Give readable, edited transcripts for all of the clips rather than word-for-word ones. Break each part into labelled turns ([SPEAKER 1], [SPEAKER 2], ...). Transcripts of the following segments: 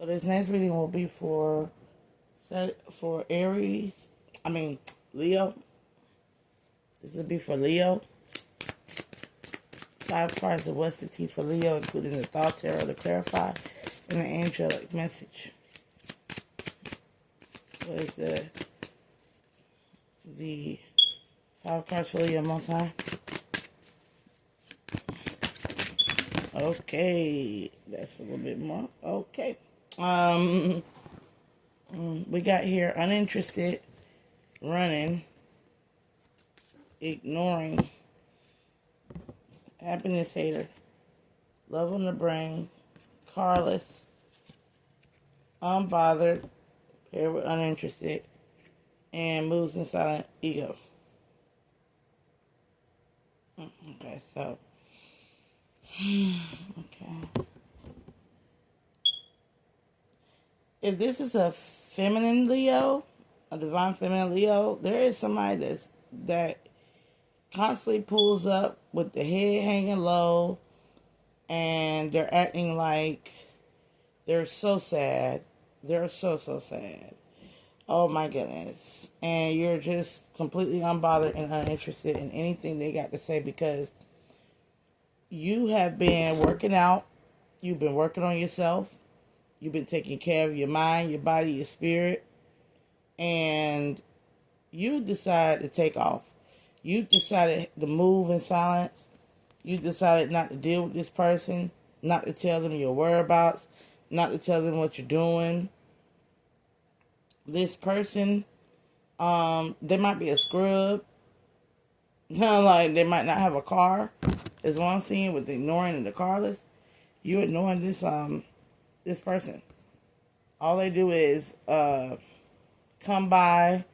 [SPEAKER 1] So this next reading will be for Aries. Leo. This will be for Leo. 5 cards of what's the tea for Leo, including the thought tarot to clarify and the angelic message. What is the 5 cards for Leo one time? Okay, that's a little bit more. Okay. We got here uninterested, running, ignoring, happiness hater, love on the brain, carless, unbothered, paired with uninterested, and moves in silent ego. Okay, so, okay. If this is a feminine Leo, a divine feminine Leo, there is somebody that constantly pulls up with the head hanging low, and they're acting like they're so sad. They're so sad. Oh my goodness. And you're just completely unbothered and uninterested in anything they got to say, because you have been working out. You've been working on yourself. You've been taking care of your mind, your body, your spirit. And you decide to take off. You decided to move in silence. You decided not to deal with this person, not to tell them your whereabouts, not to tell them what you're doing. This person, they might be a scrub. Like, they might not have a car, is what I'm seeing with the ignoring and the carless. You ignoring this person. All they do is come by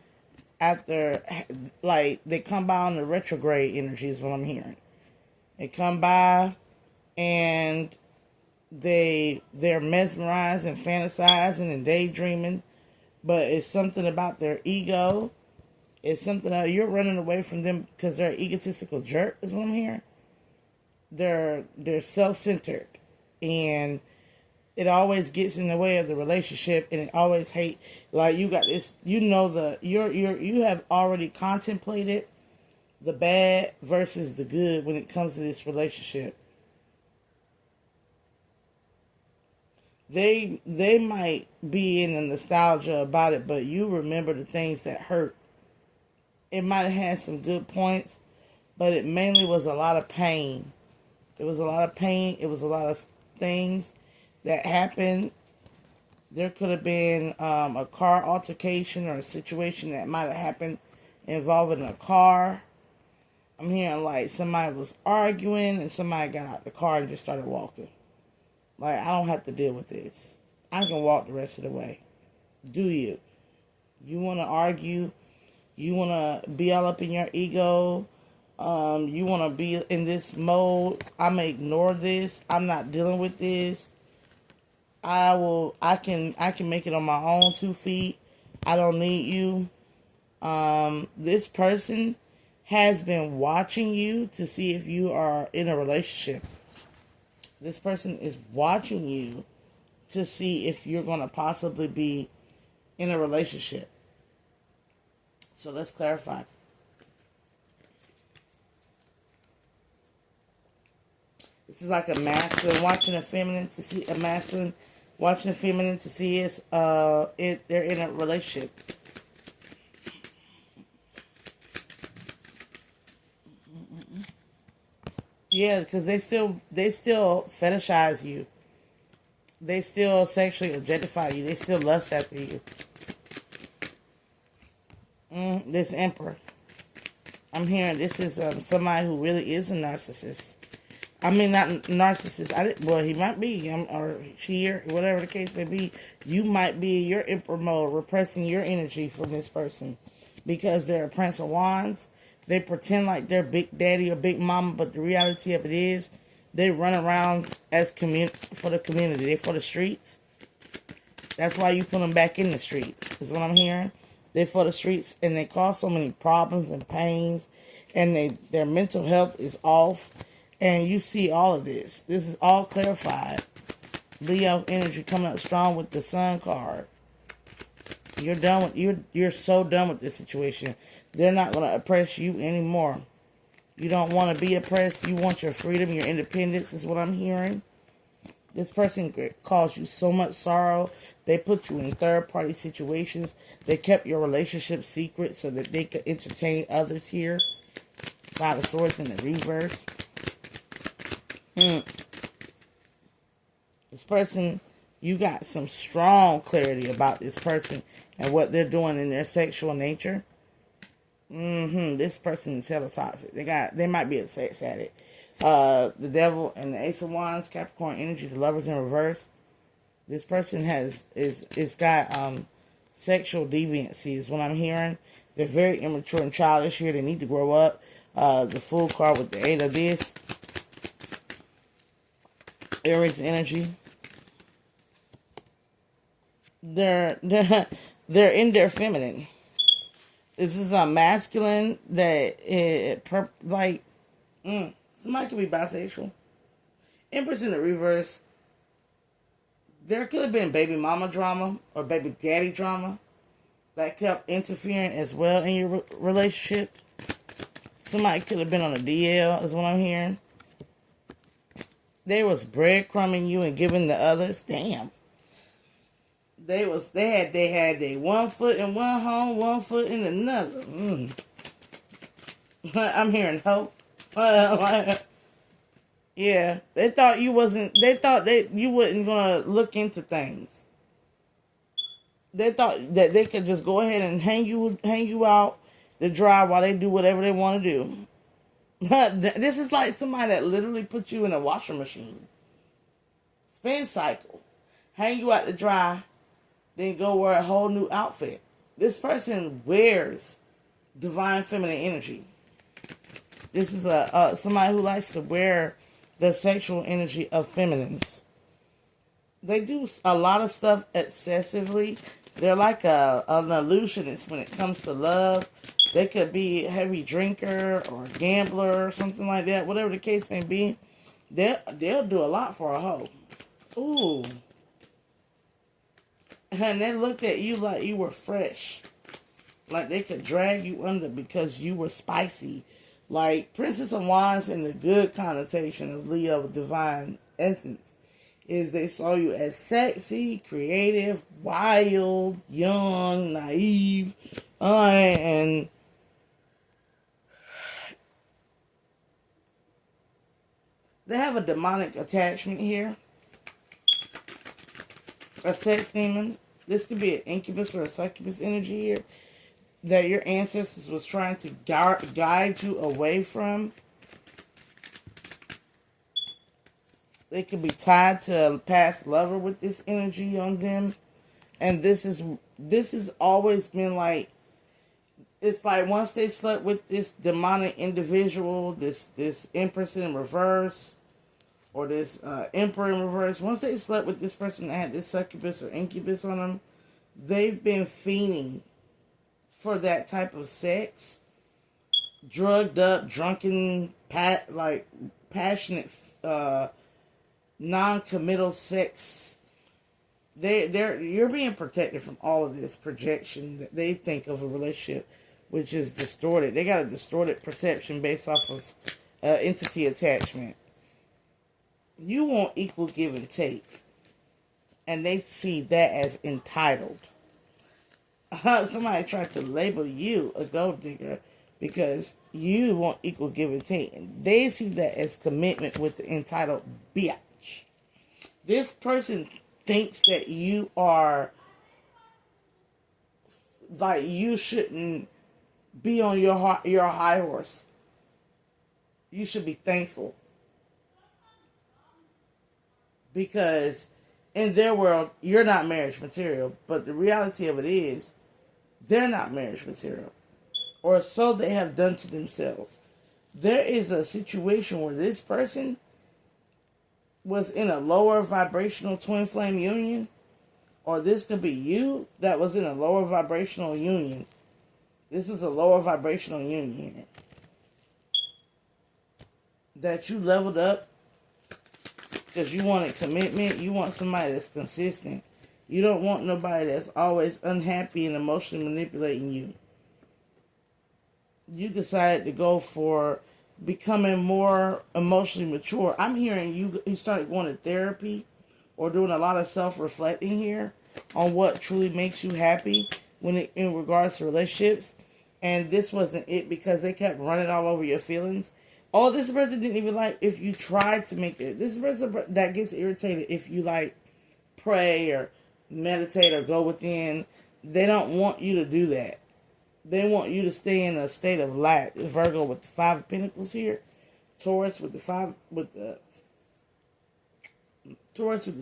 [SPEAKER 1] after, like, they come by on the retrograde energy is what I'm hearing. They come by and they're mesmerized and fantasizing and daydreaming, but it's something about their ego. It's something that you're running away from them because they're an egotistical jerk is what I'm hearing. They're self-centered, and it always gets in the way of the relationship, and it always hate. Like, you got this, you have already contemplated the bad versus the good when it comes to this relationship. They might be in the nostalgia about it, but you remember the things that hurt. It might have had some good points, but it mainly was a lot of pain. It was a lot of pain. It was a lot of things that happened. There could have been a car altercation or a situation that might have happened involving a car. I'm hearing like somebody was arguing and somebody got out the car and just started walking. Like, I don't have to deal with this. I can walk the rest of the way. Do you? You want to argue? You want to be all up in your ego? You want to be in this mode? I'm going to ignore this. I'm not dealing with this. I can make it on my own 2 feet. I don't need you. This person has been watching you to see if you are in a relationship. This person is watching you to see if you're going to possibly be in a relationship. So let's clarify. This is like a masculine watching a feminine to see a masculine watching a feminine to see if they're in a relationship. Yeah, because they still fetishize you. They still sexually objectify you. They still lust after you. This Emperor. I'm hearing this is somebody who really is a narcissist. I mean, not narcissist. Well, he might be, or she, or whatever the case may be. You might be in your Emperor mode, repressing your energy from this person. Because they're a Prince of Wands. They pretend like they're Big Daddy or Big Mama, but the reality of it is, they run around as for the community. They're for the streets. That's why you put them back in the streets, is what I'm hearing. They're for the streets, and they cause so many problems and pains, and their mental health is off, and you see all of this. This is all clarified. Leo energy coming up strong with the Sun card. You're done with you're so done with this situation. They're not going to oppress you anymore. You don't want to be oppressed. You want your freedom, your independence is what I'm hearing. This person caused you so much sorrow. They put you in third-party situations. They kept your relationship secret so that they could entertain others here. Five of Swords in the reverse. This person, you got some strong clarity about this person and what they're doing in their sexual nature. This person is hella toxic. They might be a sex addict. The Devil and the Ace of Wands, Capricorn energy, the Lovers in reverse. This person is got sexual deviancy is what I'm hearing. They're very immature and childish here. They need to grow up. The Fool card with the 8 of this. Aries energy. They're in their feminine. This is a masculine that somebody could be bisexual. Empress in the reverse. There could have been baby mama drama or baby daddy drama that kept interfering as well in your relationship. Somebody could have been on a DL is what I'm hearing. They was breadcrumbing you and giving the others. Damn. They had their one foot in one home, one foot in another. I'm hearing hope. Yeah, they thought you wasn't. They thought you wasn't gonna look into things. They thought that they could just go ahead and hang you out to dry while they do whatever they want to do. This is like somebody that literally put you in a washer machine. Spin cycle, hang you out to dry. Then go wear a whole new outfit. This person wears divine feminine energy. This is somebody who likes to wear the sexual energy of feminines. They do a lot of stuff excessively. They're like an illusionist when it comes to love. They could be a heavy drinker or a gambler or something like that. Whatever the case may be, they'll do a lot for a hoe. Ooh. And they looked at you like you were fresh. Like they could drag you under because you were spicy. Like Princess of Wands in the good connotation of Leo with divine essence is they saw you as sexy, creative, wild, young, naive, and they have a demonic attachment here. A sex demon. This could be an incubus or a succubus energy here that your ancestors was trying to guide you away from. They could be tied to a past lover with this energy on them. And this has always been like, it's like once they slept with this demonic individual, this Empress in reverse, or this Emperor in reverse, once they slept with this person that had this succubus or incubus on them, they've been fiending for that type of sex. Drugged up, drunken, passionate, non-committal sex. You're being protected from all of this projection that they think of a relationship, which is distorted. They got a distorted perception based off of entity attachment. You want equal give and take. And they see that as entitled. Somebody tried to label you a gold digger because you want equal give and take. And they see that as commitment with the entitled bitch. This person thinks that you are like you shouldn't be on your high horse. You should be thankful. Because in their world, you're not marriage material. But the reality of it is, they're not marriage material. Or so they have done to themselves. There is a situation where this person was in a lower vibrational twin flame union. Or this could be you that was in a lower vibrational union. This is a lower vibrational union here. That you leveled up Because you wanted commitment. You want somebody that's consistent. You don't want nobody that's always unhappy and emotionally manipulating you. You decided to go for becoming more emotionally mature. I'm hearing you started going to therapy or doing a lot of self-reflecting here on what truly makes you happy in regards to relationships. And this wasn't it because they kept running all over your feelings. Oh, this person didn't even like if you tried to make it. This person that gets irritated if you like pray or meditate or go within. They don't want you to do that. They want you to stay in a state of lack. Virgo with the 5 of Pentacles here. Taurus with the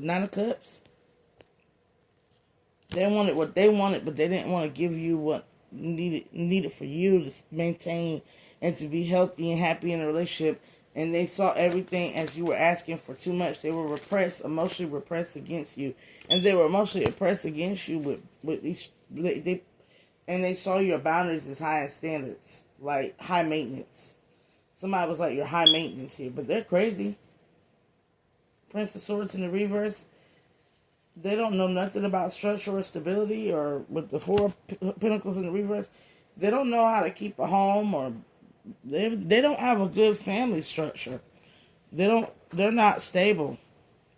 [SPEAKER 1] 9 of Cups. They wanted what they wanted, but they didn't want to give you what needed for you to maintain and to be healthy and happy in a relationship. And they saw everything as you were asking for too much. They were emotionally repressed against you, and they were emotionally oppressed against you with these. And they saw your boundaries as high standards, like high maintenance. Somebody was like, you're high maintenance here, but they're crazy. Prince of Swords in the reverse. They don't know nothing about structure or stability, or with the 4 of Pentacles in the reverse. They don't know how to keep a home, or they don't have a good family structure. They're not stable.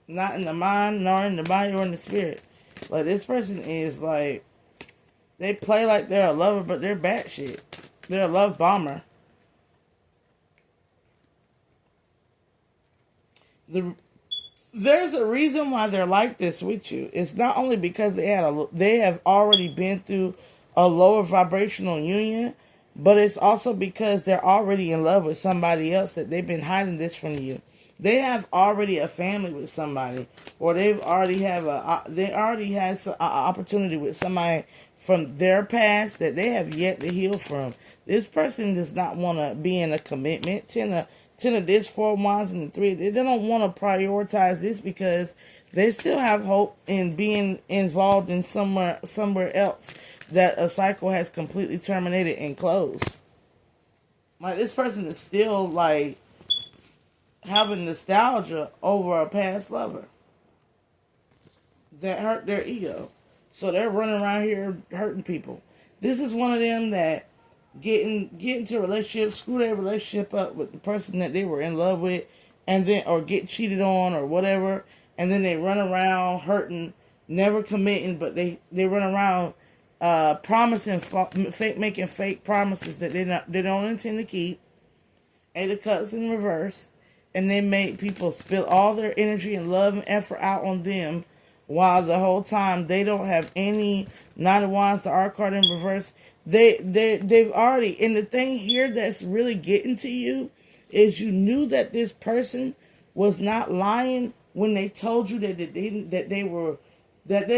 [SPEAKER 1] Not in the mind, nor in the body, or in the spirit. Like, this person is like, they play like they're a lover, but they're batshit. They're a love bomber. There's a reason why they're like this with you. It's not only because they have already been through a lower vibrational union, but it's also because they're already in love with somebody else that they've been hiding this from you. They have already a family with somebody, or they already had an opportunity with somebody from their past that they have yet to heal from. This person does not want to be in a commitment. Ten of this, 4 of Wands, and the 3. They don't want to prioritize this because they still have hope in being involved in somewhere else that a cycle has completely terminated and closed. Like, this person is still like having nostalgia over a past lover that hurt their ego. So they're running around here hurting people. This is one of them that get into a relationship, screw their relationship up with the person that they were in love with, and then, or get cheated on or whatever, and then they run around hurting, never committing, but they run around promising, making fake promises that they don't intend to keep. 8 of Cups in reverse. And they make people spill all their energy and love and effort out on them, while the whole time they don't have any 9 of Wands, the Arc card in reverse. They've already, and the thing here that's really getting to you is you knew that this person was not lying when they told you that they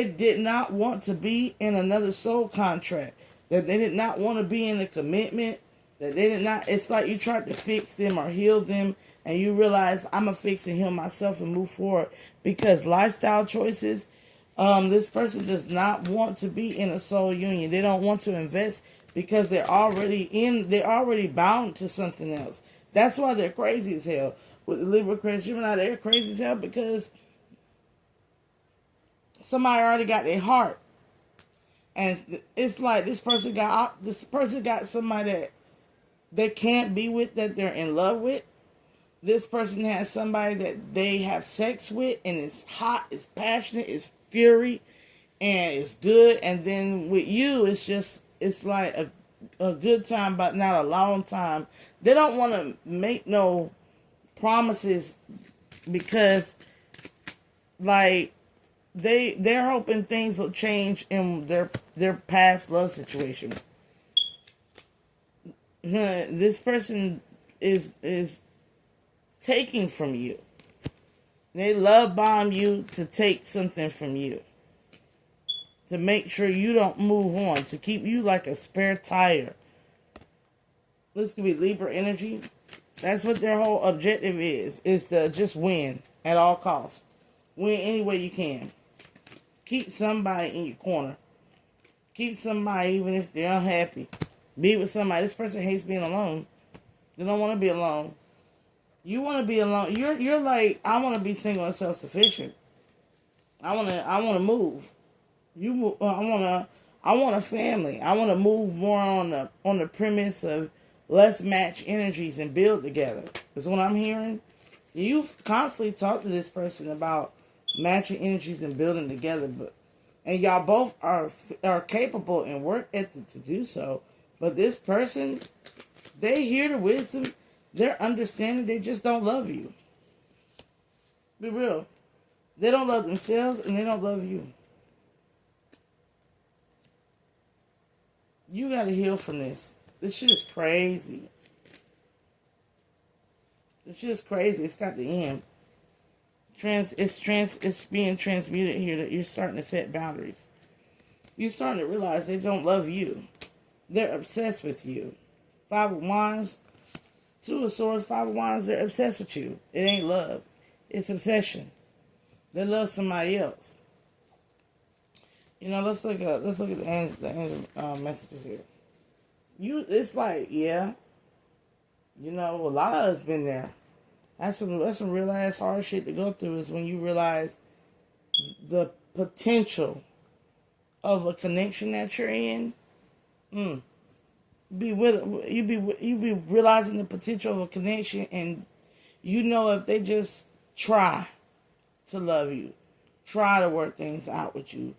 [SPEAKER 1] did not want to be in another soul contract, that they did not want to be in a commitment, that they did not. It's like you tried to fix them or heal them, and you realize, I'm going to fix and heal myself and move forward. Because lifestyle choices, this person does not want to be in a soul union. They don't want to invest because they're already bound to something else. That's why they're crazy as hell. With the Libra, Aquarius, Gemini, they're crazy as hell because somebody already got their heart. And it's like this person got somebody that they can't be with, that they're in love with. This person has somebody that they have sex with, and it's hot, it's passionate, it's fury, and it's good. And then with you, it's like a good time, but not a long time. They don't want to make no promises because, like, they're hoping things will change in their past love situation. This person is taking from you. They love bomb you to take something from you, to make sure you don't move on, to keep you like a spare tire. This could be Libra energy. That's what their whole objective is to just win at all costs. Win any way you can. Keep somebody in your corner. Keep somebody even if they're unhappy. Be with somebody. This person hates being alone. They don't want to be alone. You want to be alone. You're like, I want to be single and self sufficient. I wanna move. I want a family. I want to move more on the premise of let's match energies and build together. Is what I'm hearing. You've constantly talked to this person about matching energies and building together, and y'all both are capable and work ethic to do so. But this person, they hear the wisdom, they're understanding, they just don't love you. Be real. They don't love themselves and they don't love you. You gotta heal from this. This shit is crazy. This shit is crazy. It's got the end. It's being transmuted here that you're starting to set boundaries. You're starting to realize they don't love you. They're obsessed with you. Five of Wands, Two of Swords, Five of Wands, they're obsessed with you. It ain't love. It's obsession. They love somebody else. Let's look at the angel messages here. It's like, yeah. A lot of us been there. That's some real ass hard shit to go through. Is when you realize the potential of a connection that you're in. You be realizing the potential of a connection, and if they just try to love you, try to work things out with you,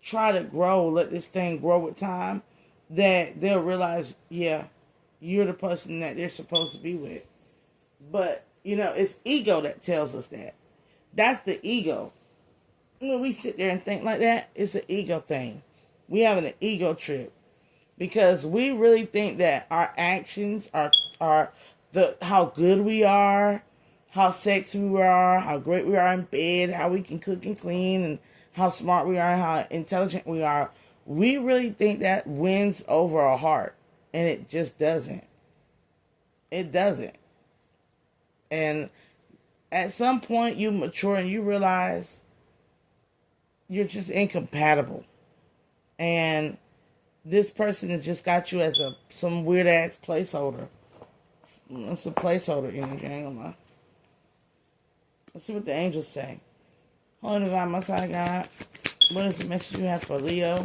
[SPEAKER 1] try to grow, let this thing grow with time, that they'll realize, yeah, you're the person that they're supposed to be with. But, it's ego that tells us that. That's the ego. When we sit there and think like that, it's an ego thing. We having an ego trip. Because we really think that our actions are how good we are, how sexy we are, how great we are in bed, how we can cook and clean, and how smart we are, and how intelligent we are. We really think that wins over our heart. And it just doesn't. It doesn't. And at some point you mature and you realize you're just incompatible. And this person has just got you as some weird ass placeholder. It's a placeholder energy, I ain't gonna lie. Let's see what the angels say. Holy Divine Most High God, what is the message you have for Leo?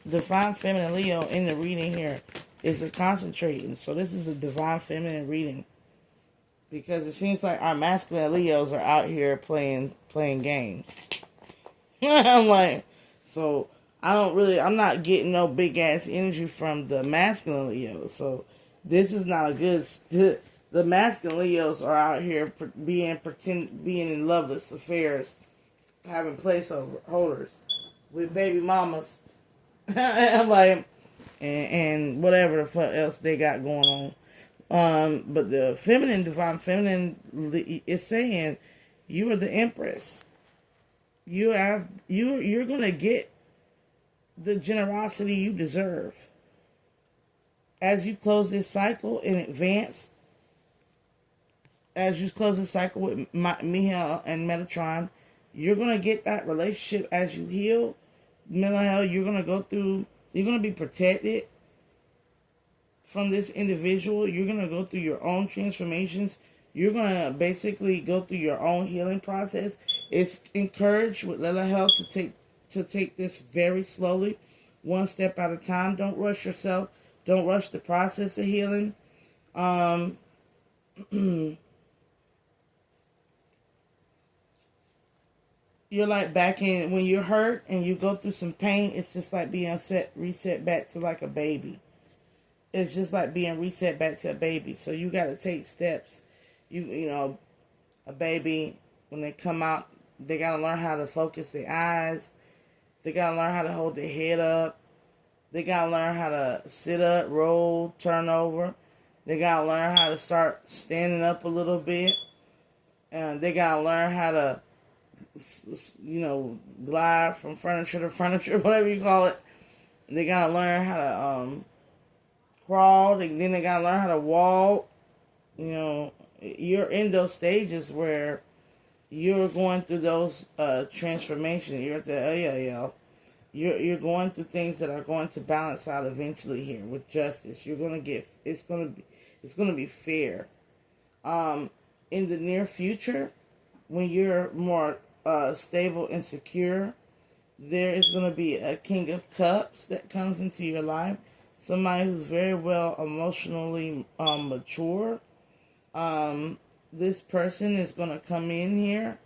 [SPEAKER 1] Divine Feminine Leo in the reading here is the concentrating. So this is the Divine Feminine reading. Because it seems like our masculine Leos are out here playing games. I'm like, so I'm not getting no big ass energy from the masculine Leos. So this is not a good. The masculine Leos are out here being in loveless affairs, having placeholders with baby mamas. I'm like, and whatever the fuck else they got going on. But the Divine Feminine is saying you are the Empress. You're gonna get the generosity you deserve. As you close this cycle in advance, as you close this cycle with Mihail and Metatron, you're going to get that relationship as you heal. Mental health, you're going to be protected from this individual. You're going to go through your own transformations. You're going to basically go through your own healing process. It's encouraged with mental health to take this very slowly, one step at a time. Don't rush yourself. Don't rush the process of healing. You're like back in, when you're hurt and you go through some pain, it's just like being reset back to like a baby. It's just like being reset back to a baby. So you got to take steps. A baby, when they come out, they got to learn how to focus their eyes. They got to learn how to hold their head up. They got to learn how to sit up, roll, turn over. They got to learn how to start standing up a little bit. And they got to learn how to, glide from furniture to furniture, whatever you call it. They got to learn how to crawl. Then they got to learn how to walk. You're in those stages where you're going through those transformations. You're at the You're going through things that are going to balance out eventually here with justice. You're going to get, it's going It's going to be fair. In the near future, when you're more stable and secure, there is going to be a King of Cups that comes into your life. Somebody who's very well emotionally mature. This person is going to come in here,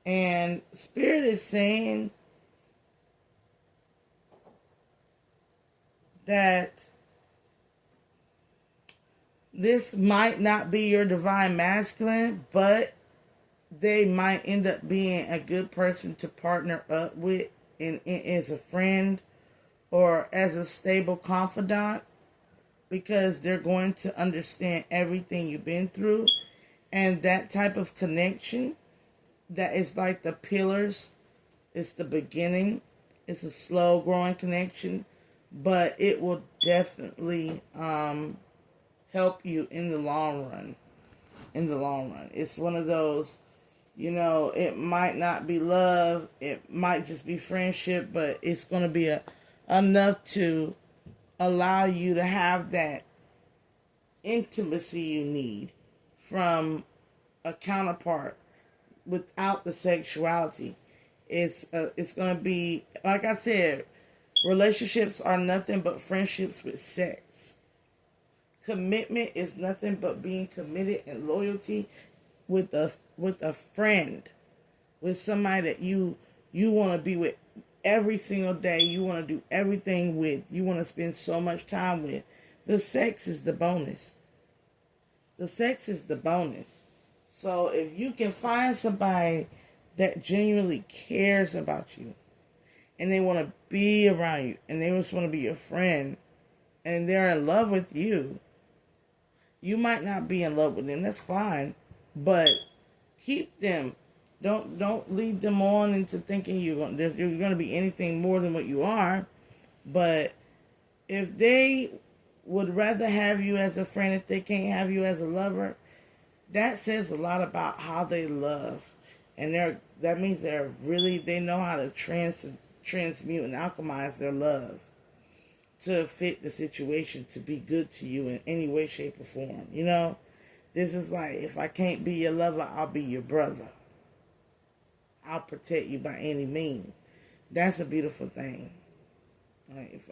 [SPEAKER 1] and Spirit is saying that this might not be your divine masculine, but they might end up being a good person to partner up with as a friend or as a stable confidant, because they're going to understand everything you've been through. And that type of connection, that is like the pillars. It's the beginning. It's a slow growing connection, but it will definitely help you in the long run. In the long run. It's one of those, it might not be love. It might just be friendship, but it's going to be enough to allow you to have that intimacy you need from a counterpart without the sexuality. It's going to be, like I said, relationships are nothing but friendships with sex. Commitment is nothing but being committed and loyalty with a friend, with somebody that you want to be with every single day. You want to do everything with. You want to spend so much time with. The sex is the bonus. The sex is the bonus. So if you can find somebody that genuinely cares about you, and they want to be around you, and they just want to be your friend, and they're in love with you, you might not be in love with them. That's fine, but keep them. Don't lead them on into thinking you're going to be anything more than what you are. But if they would rather have you as a friend, if they can't have you as a lover, that says a lot about how they love, and that means they know how to transmute and alchemize their love to fit the situation, to be good to you in any way, shape, or form. This is like, if I can't be your lover, I'll be your brother. I'll protect you by any means. That's a beautiful thing. Like, if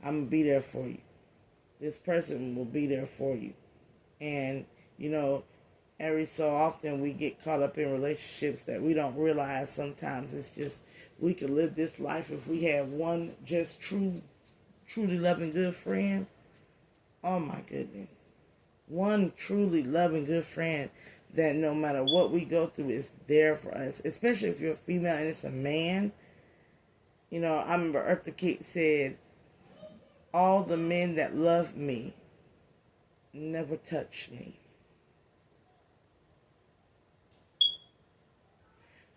[SPEAKER 1] I'm going to be there for you. This person will be there for you. And, every so often we get caught up in relationships that we don't realize sometimes it's just, we could live this life if we had one just truly loving good friend. Oh my goodness. One truly loving good friend that no matter what we go through is there for us. Especially if you're a female and it's a man. I remember Eartha Kitt said, all the men that love me never touch me.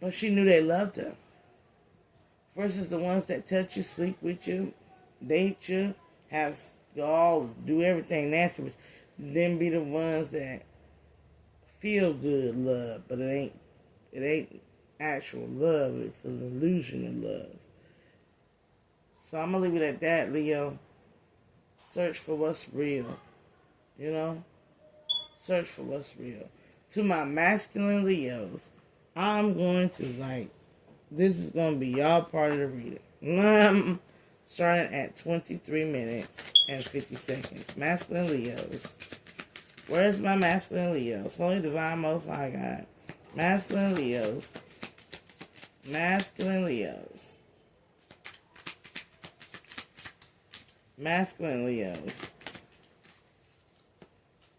[SPEAKER 1] But she knew they loved her. Versus the ones that touch you, sleep with you, date you, do everything nasty with you. Then be the ones that feel good love, but it ain't actual love. It's an illusion of love. So I'm gonna leave it at that, Leo. Search for what's real. Search for what's real. To my masculine Leos, I'm going to this is going to be y'all part of the reading. Starting at 23 minutes and 50 seconds. Masculine Leos. Where's my masculine Leos? Holy Divine Most High God. Masculine Leos. Masculine Leos. Masculine Leos.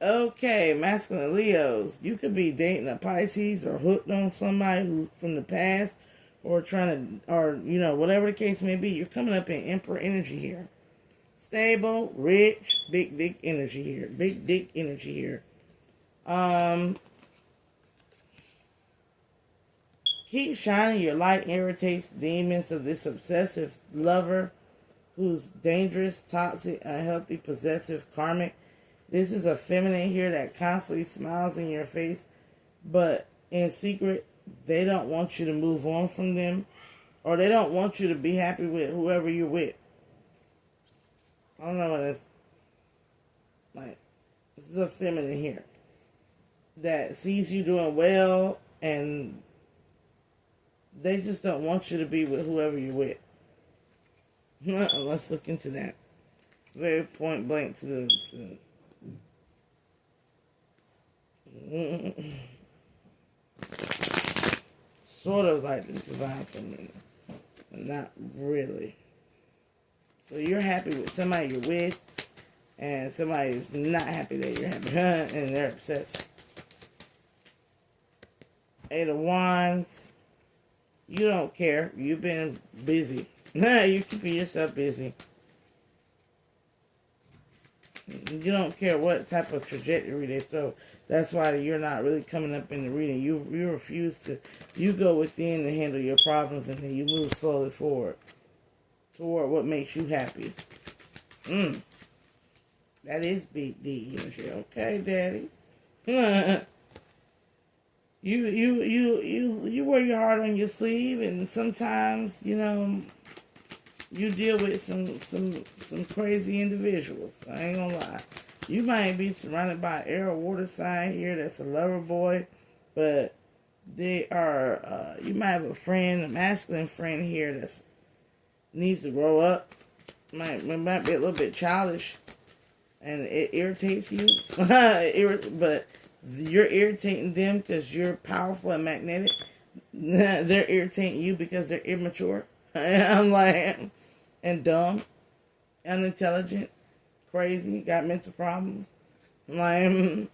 [SPEAKER 1] Okay, masculine Leos. You could be dating a Pisces or hooked on somebody who from the past, or whatever the case may be. You're coming up in Emperor energy here. Stable, rich, big dick energy here. Big dick energy here. Keep shining your light irritates demons of this obsessive lover who's dangerous, toxic, unhealthy, possessive, karmic. This is a feminine here that constantly smiles in your face, but in secret, they don't want you to move on from them, or they don't want you to be happy with whoever you're with. I don't know what it's like. This is a feminine here that sees you doing well, and they just don't want you to be with whoever you're with. Let's look into that. Very point blank to the sort of like the divine feminine, but not really. So you're happy with somebody you're with, and somebody is not happy that you're happy, and they're obsessed. 8 of Wands. You don't care. You've been busy. You're keeping yourself busy. You don't care what type of trajectory they throw. That's why you're not really coming up in the reading. You refuse to. You go within to handle your problems, and then you move slowly forward toward what makes you happy. That is big D. Okay, Daddy. You wear your heart on your sleeve, and sometimes you deal with some crazy individuals. I ain't gonna lie. You might be surrounded by an air or water sign here that's a lover boy, but they are. You might have a masculine friend here that needs to grow up. Might be a little bit childish, and it irritates you. But you're irritating them because you're powerful and magnetic. They're irritating you because they're immature. I'm like, and dumb, unintelligent, crazy, got mental problems. Like,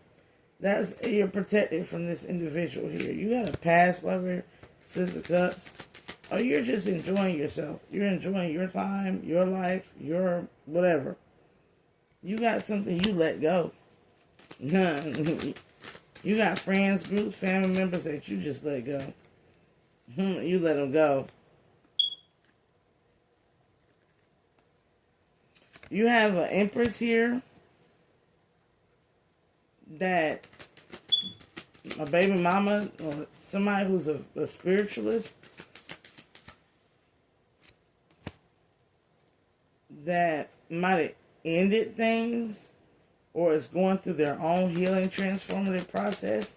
[SPEAKER 1] you're protected from this individual here. You got a past lover, 6 of Cups. Or you're just enjoying yourself. You're enjoying your time, your life, your whatever. You got something you let go. You got friends, groups, family members that you just let go. You let them go. You have an Empress here that a baby mama or somebody who's a spiritualist that might have ended things or is going through their own healing transformative process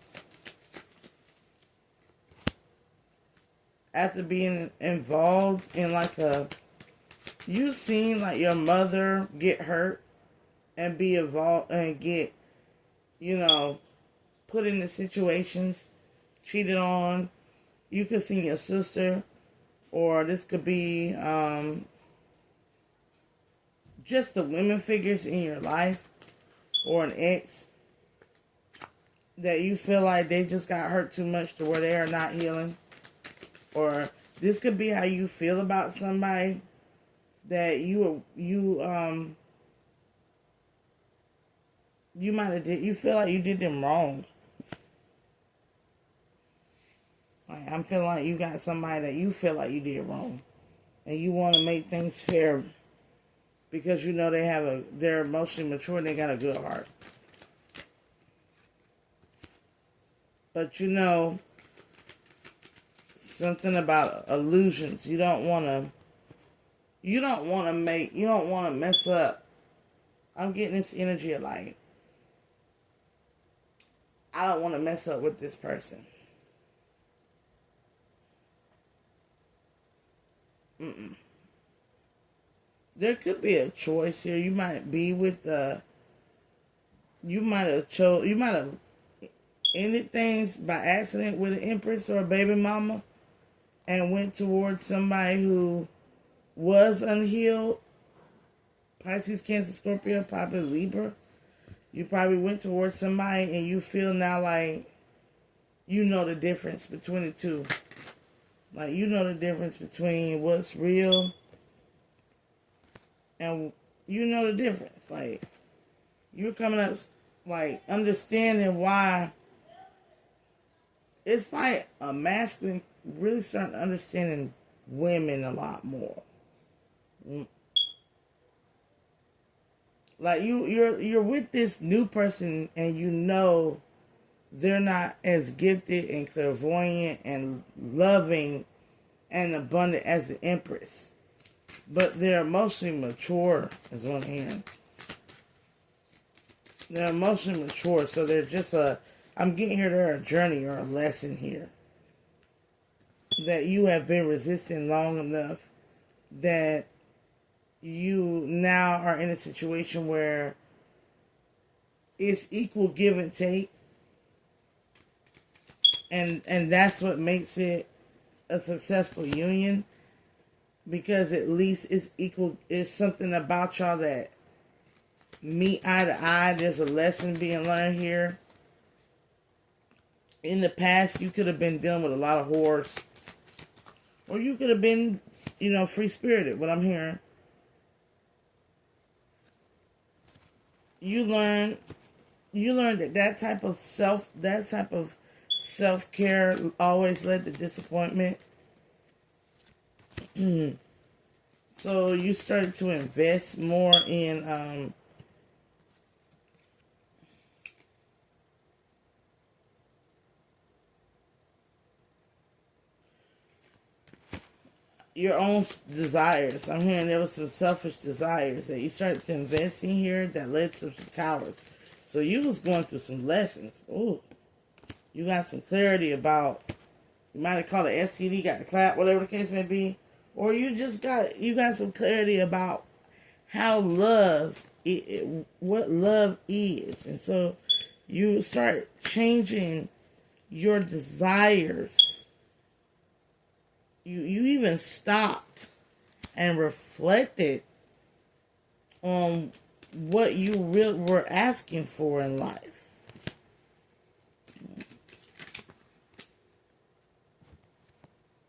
[SPEAKER 1] after being involved in you've seen like your mother get hurt and be involved and get, put into situations, cheated on. You could see your sister, or this could be just the women figures in your life, or an ex that you feel like they just got hurt too much to where they are not healing. Or this could be how you feel about somebody that you might have you feel like you did them wrong. Like, I'm feeling like you got somebody that you feel like you did wrong, and you want to make things fair because they're emotionally mature and they got a good heart. But something about illusions. You don't want to mess up. I'm getting this energy of like, I don't want to mess up with this person. There could be a choice here. You might be with you might have ended things by accident with an Empress or a baby mama and went towards somebody who was unhealed. Pisces, Cancer, Scorpio, probably Libra. You probably went towards somebody and you feel now like you know the difference between the two. Like, you know the difference between what's real and you know the difference. Like, you're coming up, like, understanding why. It's like a masculine really starting understanding women a lot more. Like, you're with this new person and they're not as gifted and clairvoyant and loving and abundant as the Empress. But they're emotionally mature, is what I'm hearing. They're emotionally mature, so they're just I'm getting here, they're a journey or a lesson here. That you have been resisting long enough that you now are in a situation where it's equal give and take. And that's what makes it a successful union. Because at least it's equal. There's something about y'all that meet eye to eye. There's a lesson being learned here. In the past, you could have been dealing with a lot of whores. Or you could have been, free-spirited, what I'm hearing. You learn that type of self-care always led to disappointment. So you started to invest more in your own desires. I'm hearing there was some selfish desires that you started to invest in here that led to some towers. So you was going through some lessons. Ooh. You got some clarity about, you might have called it STD, got the clap, whatever the case may be. Or you got some clarity about how what love is. And so you start changing your desires. You even stopped and reflected on what you really were asking for in life.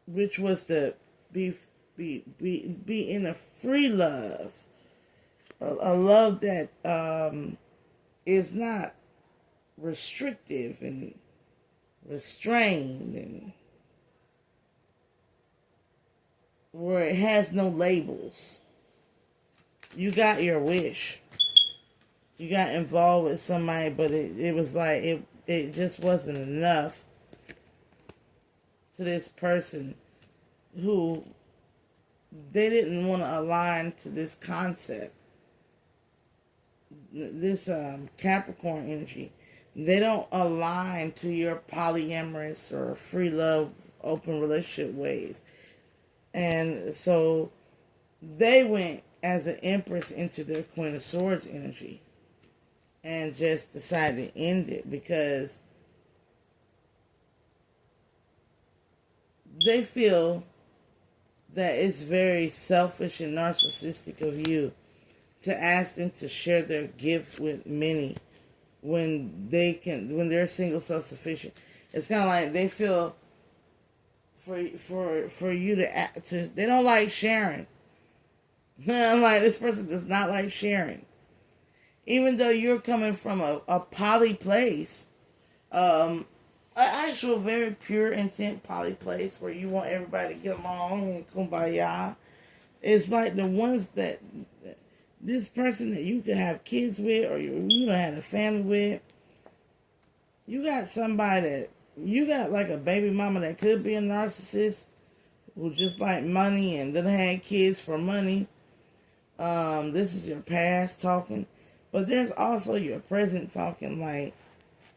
[SPEAKER 1] Which was to be in a free love. A love that is not restrictive and restrained, and where it has no labels. You got your wish. You got involved with somebody, but it was like it just wasn't enough to this person who they didn't want to align to this concept. This Capricorn energy. They don't align to your polyamorous or free love, open relationship ways. And so they went as an empress into their Queen of Swords energy and just decided to end it because they feel that it's very selfish and narcissistic of you to ask them to share their gift with many when they're single self-sufficient. It's kind of like they feel for you to act, they don't like sharing. I'm like, this person does not like sharing. Even though you're coming from a poly place, an actual very pure intent poly place where you want everybody to get along and kumbaya. It's like the ones that this person that you could have kids with or you don't have a family with. You got somebody that you got like a baby mama that could be a narcissist who just like money and then had kids for money. This is your past talking, but there's also your present talking. Like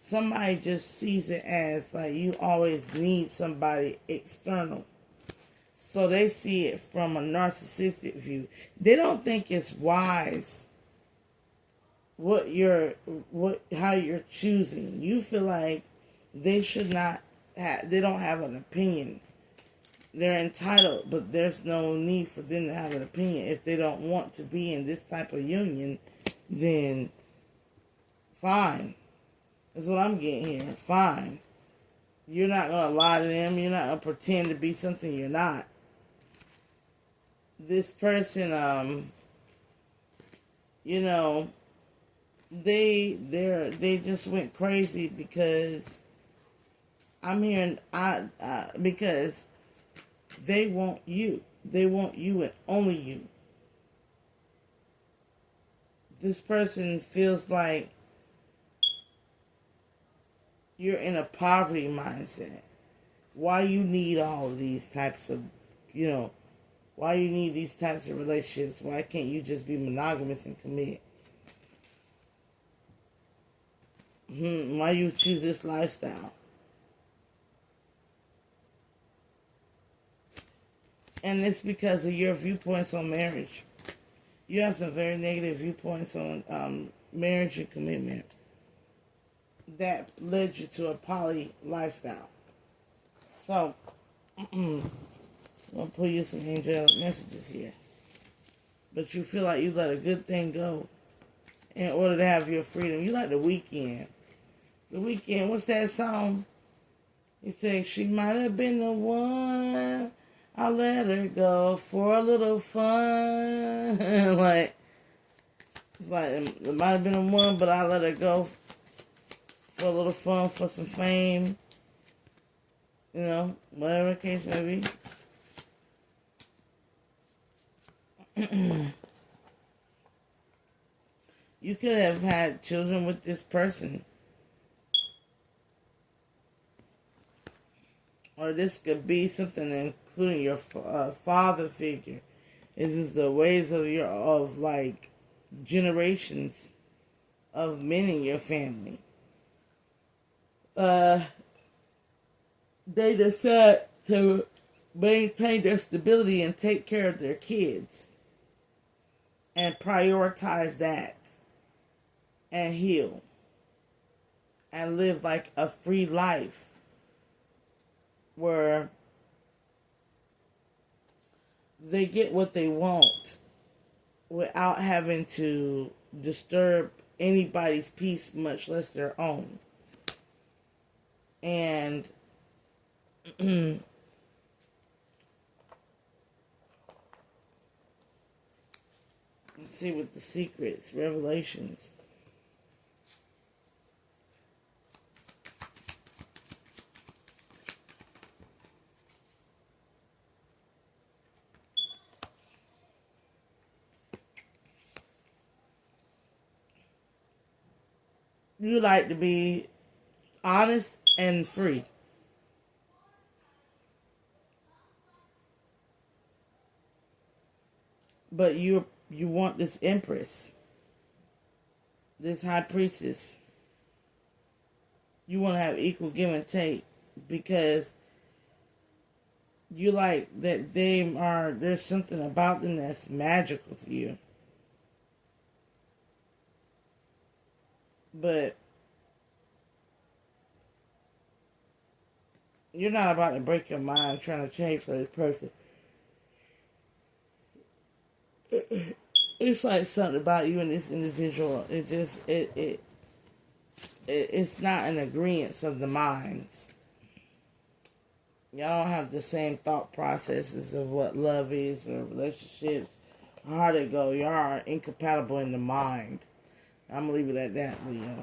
[SPEAKER 1] somebody just sees it as like you always need somebody external, so they see it from a narcissistic view. They don't think it's wise how you're choosing. You feel like they should not have, they don't have an opinion. They're entitled, but there's no need for them to have an opinion. If they don't want to be in this type of union, then fine. That's what I'm getting here. Fine. You're not going to lie to them. You're not going to pretend to be something you're not. This person, they just went crazy because I'm hearing, because they want you. They want you and only you. This person feels like you're in a poverty mindset. Why you need all of these types of, why you need these types of relationships? Why can't you just be monogamous and commit? Why you choose this lifestyle? And it's because of your viewpoints on marriage. You have some very negative viewpoints on marriage and commitment that led you to a poly lifestyle. So, I'm going to pull you some angelic messages here. But you feel like you let a good thing go in order to have your freedom. You like The Weeknd. The Weeknd, what's that song? He said, she might have been the one. I let her go for a little fun. like it might have been the one, but I let her go for a little fun, for some fame. You know, whatever the case may be. You could have had children with this person. Or this could be something including your father figure. This is the ways of like generations of men in your family. They decide to maintain their stability and take care of their kids. And prioritize that. And heal. And live like a free life. Where they get what they want without having to disturb anybody's peace, much less their own. And let's see what the secrets, revelations. You like to be honest and free. But you want this empress, this high priestess. You want to have equal give and take because you like that there's something about them that's magical to you. But you're not about to break your mind trying to change for this person. It's like something about you and this individual. It's not an agreement of the minds. Y'all don't have the same thought processes of what love is or relationships or how they go. Y'all are incompatible in the mind. I'm going to leave it at that, Leo.